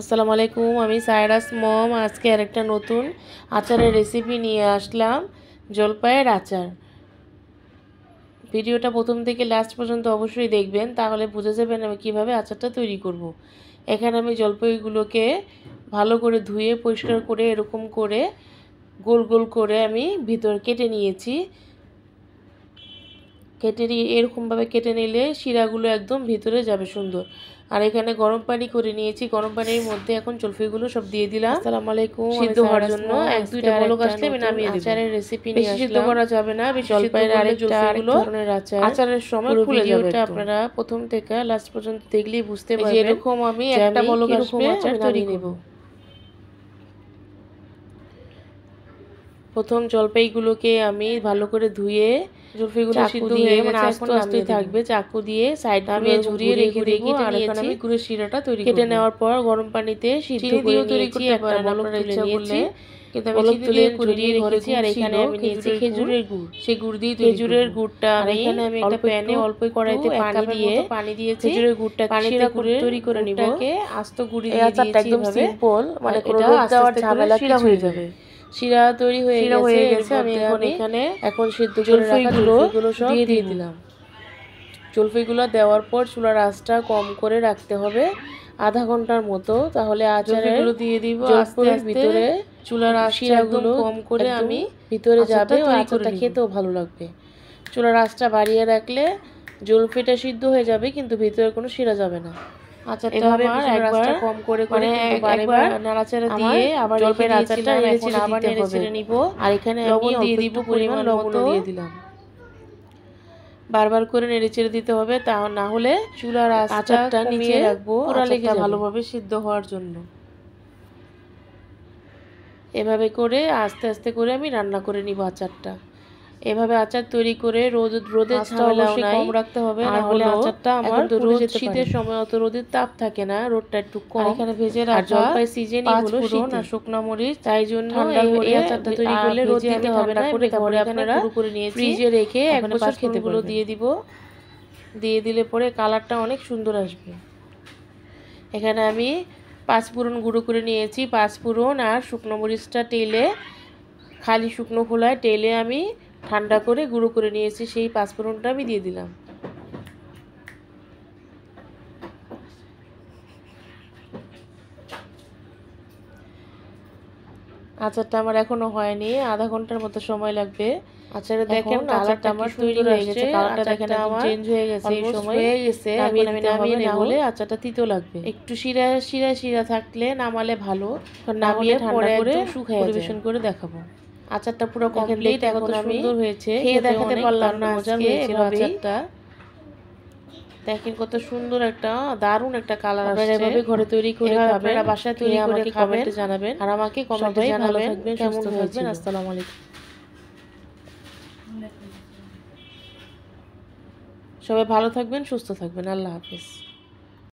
আসসালামু আলাইকুম, আমি সায়রাস মম। আজকে আরেকটা নতুন আচারের রেসিপি নিয়ে আসলাম, জলপাইয়ের আচার। ভিডিওটা প্রথম থেকে লাস্ট পর্যন্ত অবশ্যই দেখবেন, তাহলে বুঝে যাবেন আমি কিভাবে আচারটা তৈরি করব। এখানে আমি জলপাইগুলোকে ভালো করে ধুয়ে পরিষ্কার করে এরকম করে গোল গোল করে আমি ভিতর কেটে নিয়েছি। কেটে নিয়ে এরকমভাবে কেটে নিলে শিরাগুলো একদম ভিতরে যাবে সুন্দর। আর এখানে গরম পানি করে নিয়েছি, গরম পানির মধ্যে এখন জলপাইগুলো সব দিয়ে দিলাম। আসসালামু আলাইকুম, সিদ্ধ হওয়ার জন্য 1-2টা বলক আসলে আমি নামিয়ে দেব। আচারের রেসিপি নিয়ে আসলাম, সিদ্ধ করা যাবে না, জলপাইয়ের আরেকটা ধরনের আচার আচারের সময় খুলে যাবে। আপনারা প্রথম থেকে লাস্ট পর্যন্ত দেখলেই বুঝতে পারবেন। এরকম আমি একটা বলক আসবে আচার তৈরি করব। প্রথম জলপাইগুলোকে আমি ভালো করে ধুয়ে জলপাইগুলো সিদ্ধ হয়ে মানে আস্তে আস্তে থাকবে, চাকু দিয়ে সাইড আমি ঝুরিয়ে রেখে রেখে আর এখানে আমি গুড়ের শিরাটা তৈরি কেটে নেওয়ার পর গরম পানিতে সিদ্ধ করে নিয়েছি। একটা বলক তুলে নিয়েছি, কিন্তু আমি তুলে ঝরিয়ে রেখেছি। আর এখানে আমি নিয়েছি খেজুরের গুড়, সেই গুড় দিয়ে খেজুরের গুড়টা আমি এখানে আমি একটা প্যানে অল্প কড়াইতে পানি দিয়েছি। খেজুরের গুড়টা পানিতে তৈরি করে নিব। আস্ত গুড়ি দিয়ে দিয়েছি। একদম সিম্পল, মানে কোনো রোদ দেওয়ার ঝামেলা হয়ে যাবে। শিরা তৈরি হয়ে গেছে। আমি এখন সিদ্ধ করে রাখা জলপাইগুলো সব দিয়ে দিলাম। জলপাইগুলো দেওয়ার পর চুলার আঁচটা কম করে রাখতে হবে আধা ঘন্টার মতো, তাহলে আচারগুলো দিয়ে দিব আস্তে আস্তে ভিতরে। চুলার আঁচগুলো কম করে আমি ভিতরে যাবে, আচারটা খেতেও ভালো লাগবে। চুলার আঁচটা বাড়িয়ে রাখলে জলপাইটা সিদ্ধ হয়ে যাবে, কিন্তু ভিতরে কোনো শিরা যাবে না। আচারটা আমার একবার কম করে বারবার নাড়াচাড়া দিয়ে আবার জলপাইয়ের আচারটা নেড়েচেড়ে নিব। আর এখানে লবণ দিয়ে দিব, পরিমাণ লবণ দিয়ে দিলাম। বারবার করে নেড়েচেড়ে দিতে হবে, তা না হলে চুলার আঁচটা নিচে রাখবো, পুরা লেগে ভালোভাবে সিদ্ধ হওয়ার জন্য। এভাবে করে আস্তে আস্তে করে আমি রান্না করে নিব আচারটা। এভাবে আচার তৈরি করে রোদের ঝামেলা কম রাখতে হবে, না হলে আচারটা আমার রোদ শীতের সময় অত রোদের তাপ থাকে না, রোদটা একটু কম। এখানে ভেজে রাখা জলপাই সিজনই হলো শীত আর শুকনো মরিচ, তাই জন্য এই আচারটা তৈরি করলে রোদ দিতে হবে না। ঘরে আপনারা করে নিয়ে ফ্রিজে রেখে 1 বছর খেতে গুলো দিয়ে দিব। দিয়ে দিলে পরে কালারটা অনেক সুন্দর আসবে। এখানে আমি 5 ফোড়ন গুঁড়ো করে নিয়েছি। 5 ফোড়ন আর শুকনো মরিচটা টেলে, খালি শুকনো খোলায় টেলে আমি ঠান্ডা করে গুঁড়ো করে নিয়েছি, সেই 5 ফোড়নটা আমি দিয়ে দিলাম। আচারটা আমার এখনো হয়নি, আধা ঘন্টার মতো সময় লাগবে। আচারে দেখেন আচারটা আমার তৈরি হয়ে গেছে, কালারটা দেখেন আমার চেঞ্জ হয়ে গেছে। এই সময় হয়ে গেছে, আমি নামিয়ে নেব, হলে আচারটা তিতো লাগবে। একটু শিরা থাকলে নামালে ভালো, নামিয়ে ঠান্ডা করে শুকিয়ে পরিবেশন করে দেখাবো। আচারটা পুরো কমপ্লিট, এখন সুন্দর হয়েছে, খেয়ে দেখাতে পারলাম না, মজা হয়েছে আচারটা। দেখেন কত সুন্দর একটা দারুণ একটা কালার আসছে। এভাবে ঘরে তৈরি করে খাবেন, বাসায় তৈরি করে কমেন্টে জানাবেন, আর আমাকে কমেন্টে জানাবেন কেমন হয়েছে। আসসালামু আলাইকুম, সবাই ভালো থাকবেন, সুস্থ থাকবেন, আল্লাহ হাফেজ।